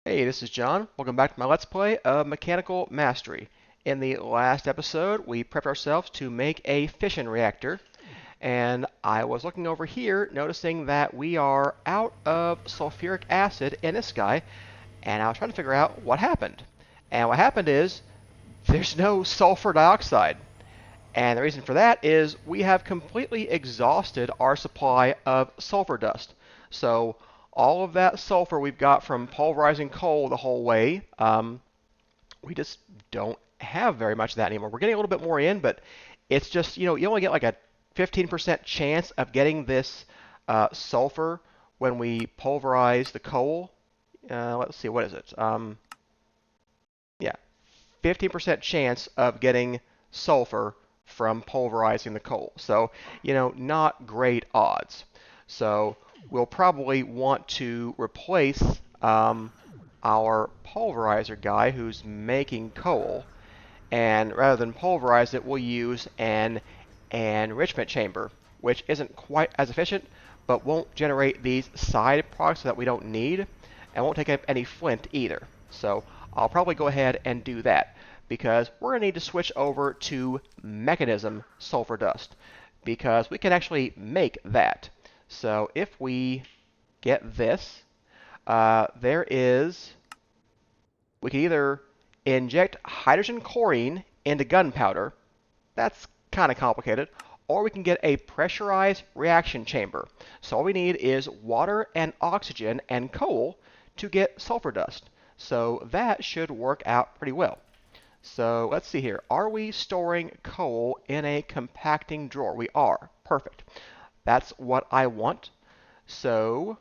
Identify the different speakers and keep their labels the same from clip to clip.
Speaker 1: Hey, this is John. Welcome back to my Let's Play of Mechanical Mastery. In the last episode, we prepped ourselves to make a fission reactor, and I was looking over here, noticing that we are out of sulfuric acid in this guy, and I was trying to figure out what happened. And what happened is, there's no sulfur dioxide. And the reason for that is we have completely exhausted our supply of sulfur dust. So all of that sulfur we've got from pulverizing coal the whole way, we just don't have very much of that anymore. We're getting a little bit more in, but it's just, you only get like a 15% chance of getting this sulfur when we pulverize the coal. Let's see, what is it? Yeah, 15% chance of getting sulfur from pulverizing the coal. So, not great odds. So we'll probably want to replace our pulverizer guy who's making coal. And rather than pulverize it, we'll use an enrichment chamber, which isn't quite as efficient, but won't generate these side products that we don't need, and won't take up any flint either. So I'll probably go ahead and do that, because we're going to need to switch over to mechanism sulfur dust, because we can actually make that. So if we get this, we can either inject hydrogen chlorine into gunpowder. That's kind of complicated. Or we can get a pressurized reaction chamber. So all we need is water and oxygen and coal to get sulfur dust. So that should work out pretty well. So let's see here. Are we storing coal in a compacting drawer? We are. Perfect. That's what I want. So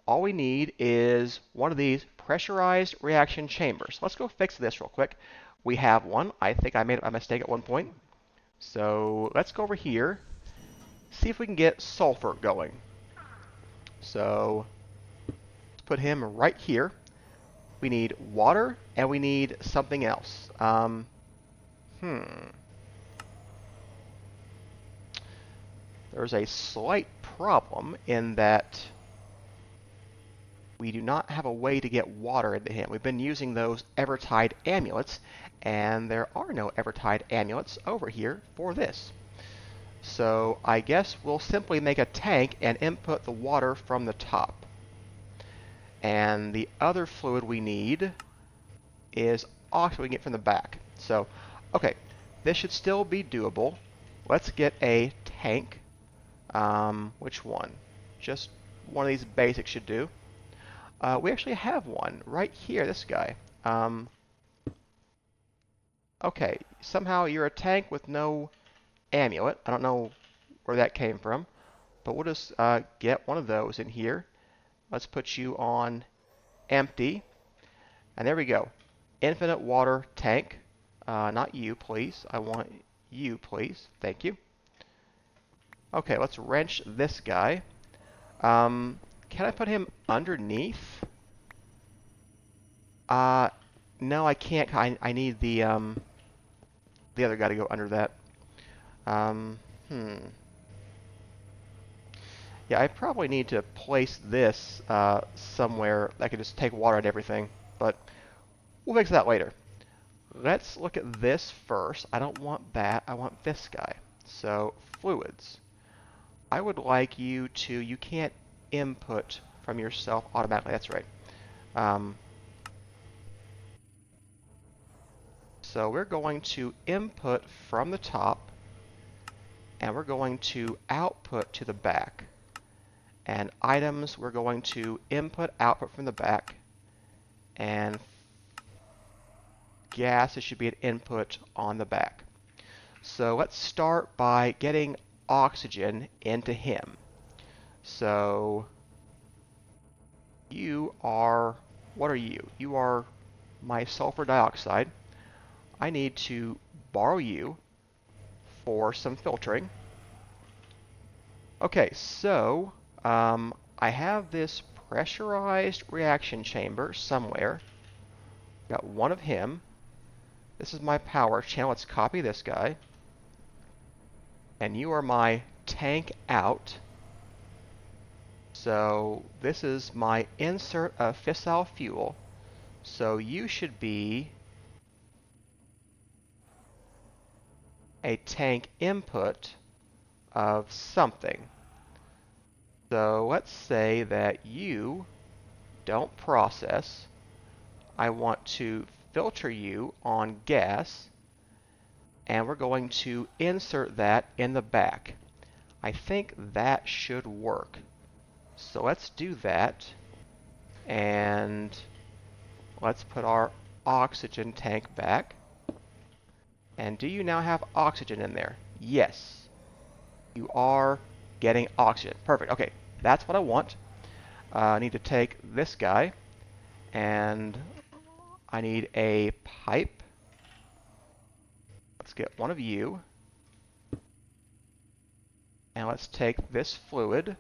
Speaker 1: all we need is one of these pressurized reaction chambers. Let's go fix this real quick. We have one. I think I made a mistake at one point. So let's go over here, see if we can get sulfur going. So let's put him right here. We need water, and we need something else. There's a slight problem in that we do not have a way to get water into him. We've been using those Evertide amulets, and there are no Evertide amulets over here for this. So I guess we'll simply make a tank and input the water from the top. And the other fluid we need is oxygen we can get from the back. So, okay, this should still be doable. Let's get a tank. Which one? Just one of these basics should do. We actually have one right here, this guy. Okay, somehow you're a tank with no amulet. I don't know where that came from, but we'll just get one of those in here. Let's put you on empty, and there we go. Infinite water tank. Not you, please. I want you, please. Thank you. Okay, let's wrench this guy. Can I put him underneath? No, I can't. I need the other guy to go under that. Yeah, I probably need to place this somewhere that can just take water and everything, but we'll fix that later. Let's look at this first. I don't want that. I want this guy. So, fluids. I would like you can't input from yourself automatically. That's right. So we're going to input from the top, and we're going to output to the back. And items, we're going to input, output from the back. And gas, it should be an input on the back. So let's start by getting oxygen into him. So what are you? You are my sulfur dioxide. I need to borrow you for some filtering. Okay, so I have this pressurized reaction chamber somewhere. Got one of him. This is my power channel. Let's copy this guy. And you are my tank out. So this is my insert of fissile fuel. So you should be a tank input of something. So let's say that you don't process. I want to filter you on gas, and we're going to insert that in the back. I think that should work. So let's do that, and let's put our oxygen tank back. And do you now have oxygen in there? Yes, you are getting oxygen. Perfect. Okay, that's what I want. I need to take this guy, and I need a pipe. Let's get one of you. And let's take this fluid.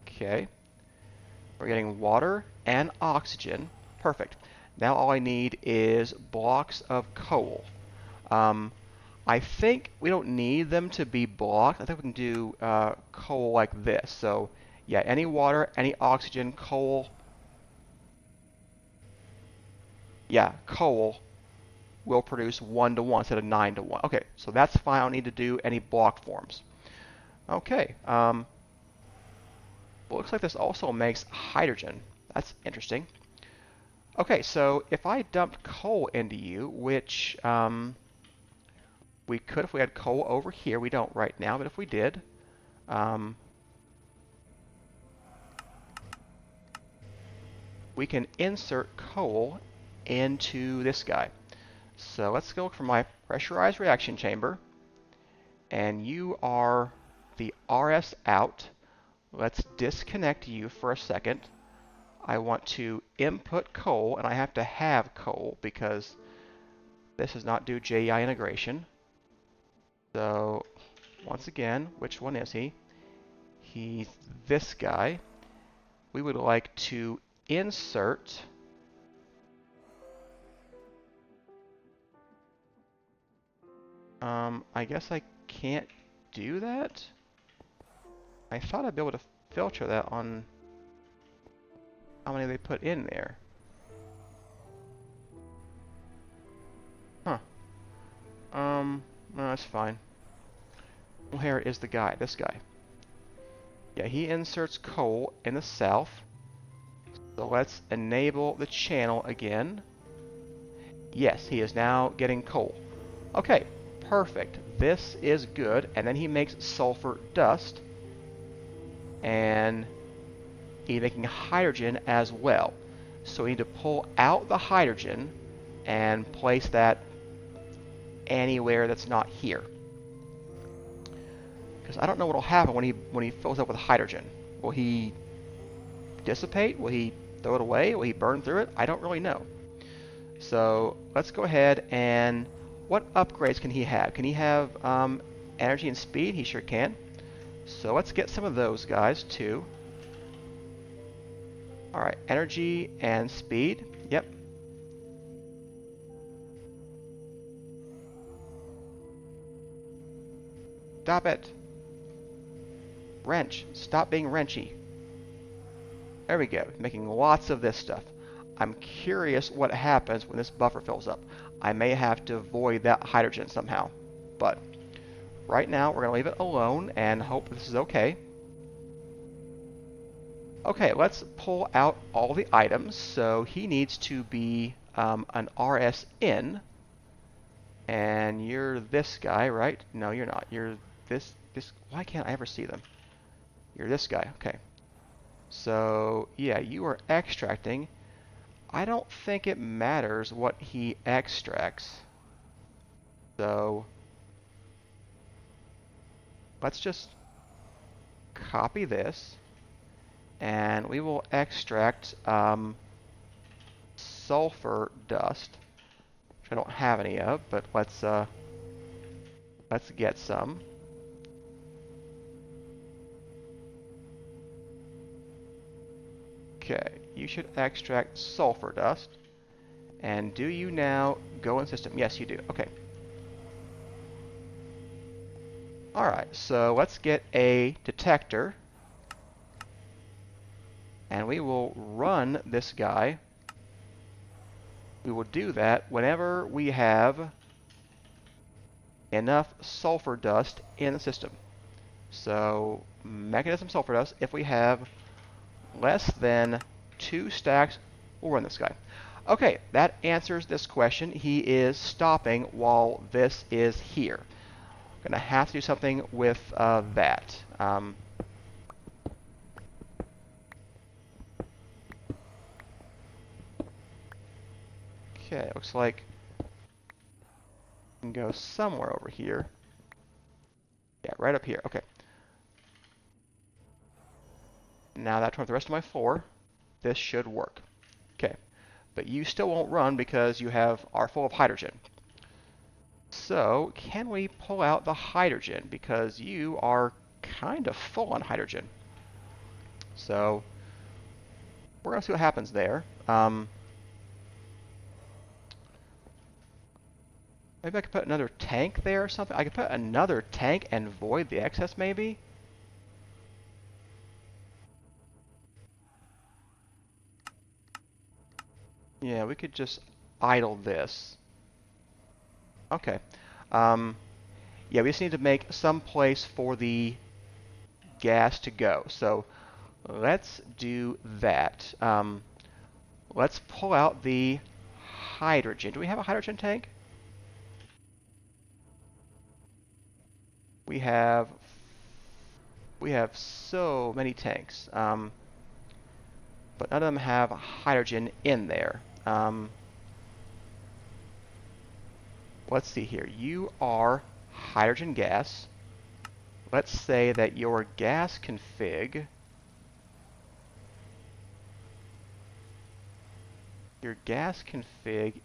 Speaker 1: Okay. We're getting water and oxygen. Perfect. Now all I need is blocks of coal. Um, I think we don't need them to be blocked. I think we can do coal like this. So yeah, any water, any oxygen, coal. Yeah, coal will produce 1 to 1 instead of 9 to 1. Okay, so that's fine. I don't need to do any block forms. Okay. Looks like this also makes hydrogen. That's interesting. Okay, so if I dumped coal into you, which we could if we had coal over here. We don't right now, but if we did, we can insert coal into this guy. So let's go for my pressurized reaction chamber, and you are the RS out. Let's disconnect you for a second. I want to input coal, and I have to have coal because this does not do JEI integration. So once again, which one is he? He's this guy. We would like to insert I guess I can't do that. I thought I'd be able to filter that on how many they put in there. Huh. No, that's fine. Well, here is the guy, this guy. Yeah, he inserts coal in the south. So let's enable the channel again. Yes, he is now getting coal. Okay, perfect. This is good. And then he makes sulfur dust. And he's making hydrogen as well. So we need to pull out the hydrogen and place that anywhere that's not here. Because I don't know what will happen when he fills up with hydrogen. Will he dissipate? Will he throw it away? Will he burn through it? I don't really know. So let's go ahead and what upgrades can he have? Can he have energy and speed? He sure can. So let's get some of those guys too. Alright, energy and speed. Yep. Stop it. Wrench. Stop being wrenchy. There we go. Making lots of this stuff. I'm curious what happens when this buffer fills up. I may have to void that hydrogen somehow. But right now, we're going to leave it alone and hope this is okay. Okay, let's pull out all the items. So he needs to be an RS in. And you're this guy, right? No, you're not. You're this. Why can't I ever see them? You're this guy. Okay. So, yeah, you are extracting. I don't think it matters what he extracts. So, let's just copy this. And we will extract sulfur dust, which I don't have any of, but let's get some. Okay, you should extract sulfur dust. And do you now go in system? Yes, you do. Okay. Alright, so let's get a detector. and we will run this guy. We will do that whenever we have enough sulfur dust in the system. So mechanism sulfur dust, if we have less than 2 stacks, we'll run this guy. Okay, that answers this question. He is stopping while this is here. I'm going to have to do something with that. Okay, looks like we can go somewhere over here. Yeah, right up here. Okay. Now that I turn off the rest of my floor, this should work. Okay, but you still won't run because you are full of hydrogen. So can we pull out the hydrogen, because you are kind of full on hydrogen. So we're going to see what happens there. Maybe I could put another tank there or something. I could put another tank and void the excess maybe. Yeah, we could just idle this. Okay. Yeah, we just need to make some place for the gas to go. So let's do that. Let's pull out the hydrogen. Do we have a hydrogen tank? We have so many tanks, but none of them have hydrogen in there. Let's see here. You are hydrogen gas. Let's say that your gas config,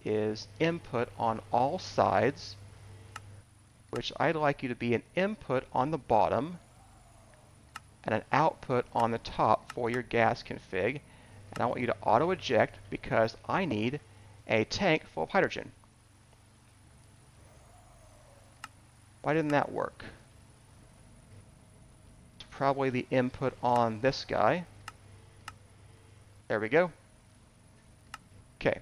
Speaker 1: is input on all sides, which I'd like you to be an input on the bottom and an output on the top for your gas config. And I want you to auto eject because I need a tank full of hydrogen. Why didn't that work? It's probably the input on this guy. There we go. Okay.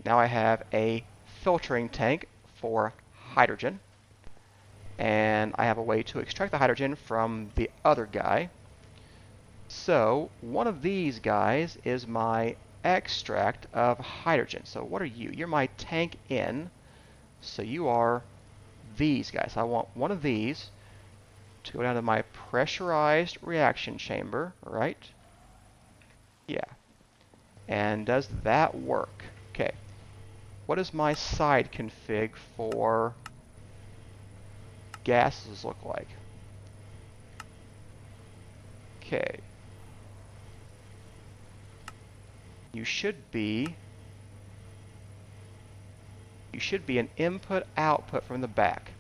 Speaker 1: Now I have a filtering tank for hydrogen. And I have a way to extract the hydrogen from the other guy. So one of these guys is my extract of hydrogen. So what are you? You're my tank in. So you are these guys. I want one of these to go down to my pressurized reaction chamber, right? Yeah. And does that work? Okay. What does my side config for gases look like? Okay. You should be an input-output from the back.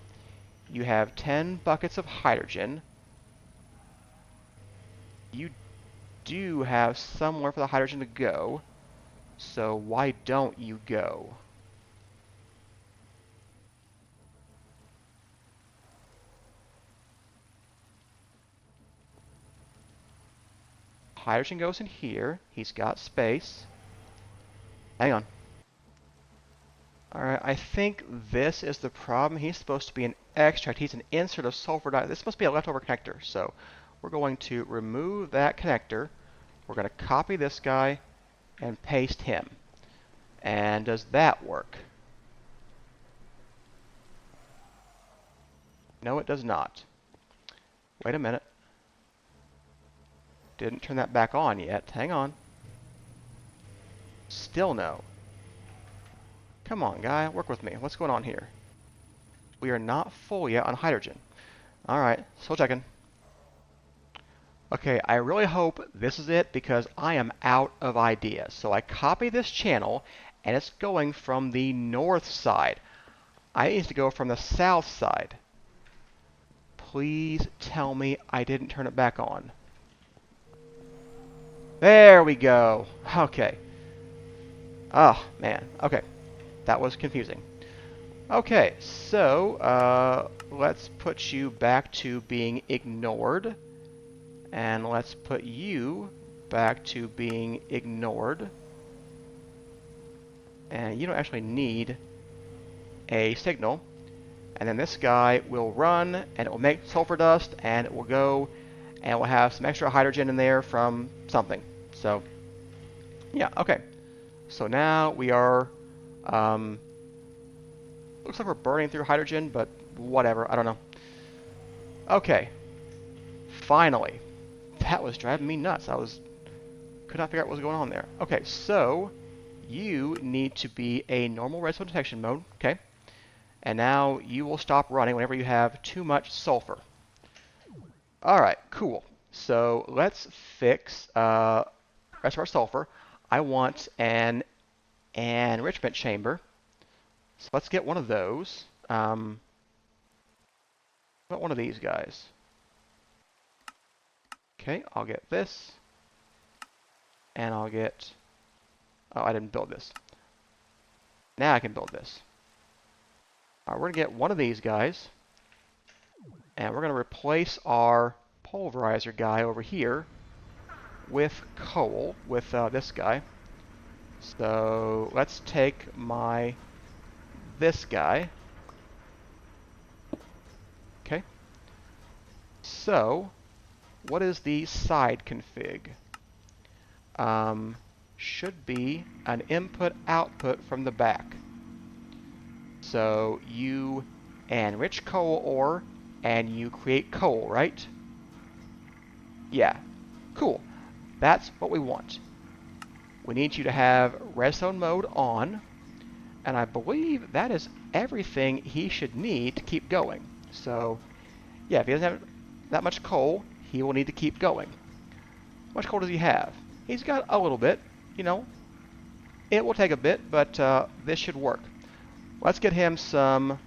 Speaker 1: You have 10 buckets of hydrogen. You do have somewhere for the hydrogen to go, so why don't you go? Hydrogen goes in here. He's got space. Hang on. Alright, I think this is the problem. He's supposed to be an extract. He's an insert of sulfur dioxide. This must be a leftover connector. So we're going to remove that connector. We're going to copy this guy and paste him. And does that work? No, it does not. Wait a minute. Didn't turn that back on yet. Hang on. Still no. Come on, guy. Work with me. What's going on here? We are not full yet on hydrogen. Alright, still checking. Okay, I really hope this is it because I am out of ideas. So I copy this channel and it's going from the north side. I need to go from the south side. Please tell me I didn't turn it back on. There we go. Okay. Oh, man. Okay. That was confusing. Okay, so let's put you back to being ignored. And let's put you back to being ignored. And you don't actually need a signal. And then this guy will run, and it will make sulfur dust, and it will go, and we'll have some extra hydrogen in there from something. So, yeah, okay. So now we are, looks like we're burning through hydrogen, but whatever, I don't know. Okay, finally. That was driving me nuts. Could not figure out what was going on there. Okay, so you need to be a normal redstone detection mode, okay? And now you will stop running whenever you have too much sulfur. All right, cool. So let's fix rest of our sulfur. I want an enrichment chamber. So let's get one of those. What about one of these guys? Okay, I'll get this. And I'll get... Oh, I didn't build this. Now I can build this. All right, we're going to get one of these guys. And we're going to replace our pulverizer guy over here with coal, with this guy. So let's take this guy. Okay. So what is the side config? Should be an input-output from the back. So you enrich coal ore and you create coal, right? Yeah, cool. That's what we want. We need you to have redstone mode on, and I believe that is everything he should need to keep going. So, yeah, if he doesn't have that much coal, he will need to keep going. How much coal does he have? He's got a little bit, you know. It will take a bit, but this should work. Let's get him some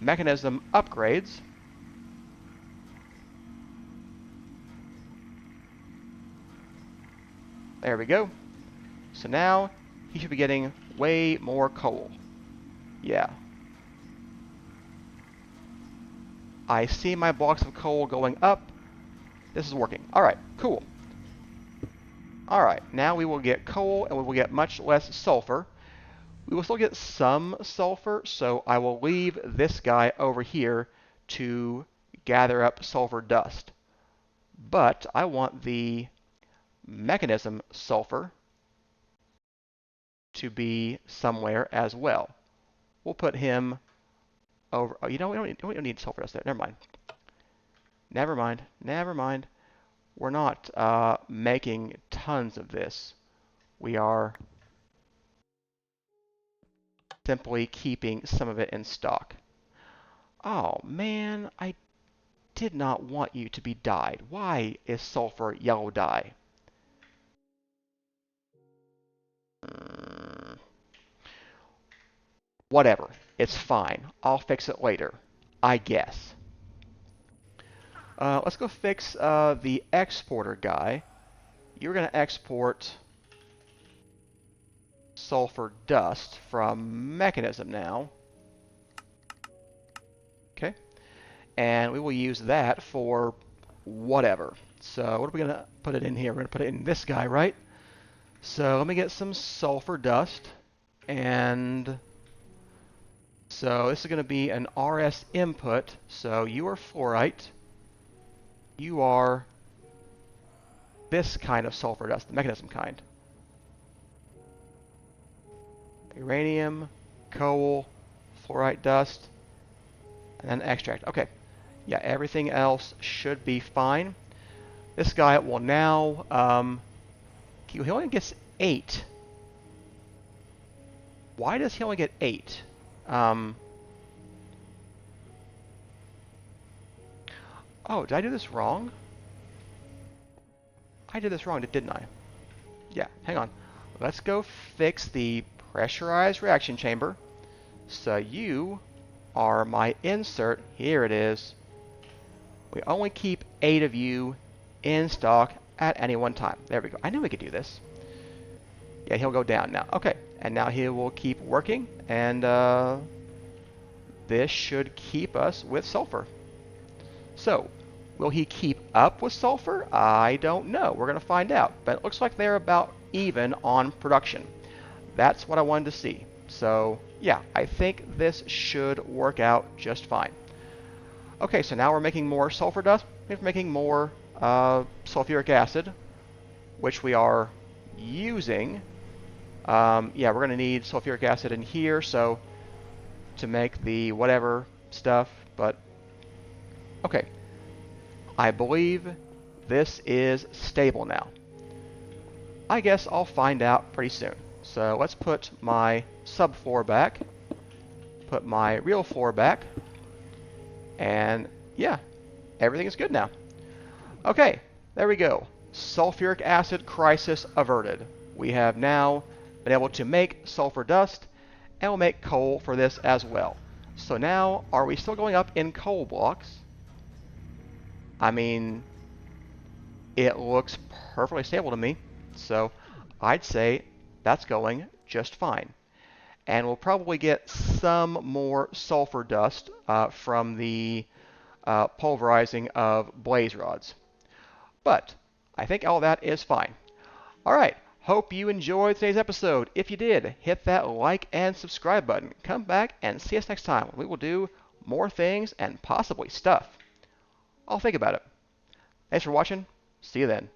Speaker 1: mechanism upgrades. There we go. So now he should be getting way more coal. Yeah. I see my blocks of coal going up. This is working. All right, cool. All right, now we will get coal and we will get much less sulfur. We will still get some sulfur, so I will leave this guy over here to gather up sulfur dust. But I want the mechanism sulfur to be somewhere as well. We'll put him over. Oh, you know, we don't need sulfur dust there. Never mind. Never mind. Never mind. We're not making tons of this. We are simply keeping some of it in stock. Oh man, I did not want you to be dyed. Why is sulfur yellow dye? Whatever. It's fine. I'll fix it later, I guess. Let's go fix the exporter guy. You're going to export sulfur dust from mechanism now. Okay. And we will use that for whatever. So what are we going to put it in here? We're going to put it in this guy, right? So let me get some sulfur dust. And so this is going to be an RS input. So you are fluorite. You are this kind of sulfur dust, the mechanism kind. Uranium, coal, fluorite dust, and then extract. Okay. Yeah, everything else should be fine. This guy will now, he only gets 8. Why does he only get 8? Oh, did I do this wrong? I did this wrong, didn't I? Yeah, hang on. Let's go fix the pressurized reaction chamber. So you are my insert. Here it is. We only keep 8 of you in stock at any one time. There we go. I knew we could do this. Yeah, he'll go down now. Okay, and now he will keep working, and this should keep us with sulfur. So, Will he keep up with sulfur? I don't know. We're going to find out. But it looks like they're about even on production. That's what I wanted to see. So yeah, I think this should work out just fine. Okay, so now we're making more sulfur dust. We're making more sulfuric acid, which we are using. Yeah, we're going to need sulfuric acid in here, so to make the whatever stuff. But okay, I believe this is stable now. I guess I'll find out pretty soon. So let's put my subfloor back, put my real floor back, and yeah, everything is good now. Okay, there we go. Sulfuric acid crisis averted. We have now been able to make sulfur dust, and we'll make coal for this as well. So now, are we still going up in coal blocks? I mean, it looks perfectly stable to me. So I'd say that's going just fine. And we'll probably get some more sulfur dust from the pulverizing of blaze rods. But I think all that is fine. All right. Hope you enjoyed today's episode. If you did, hit that like and subscribe button. Come back and see us next time. We will do more things and possibly stuff. I'll think about it. Thanks for watching. See you then.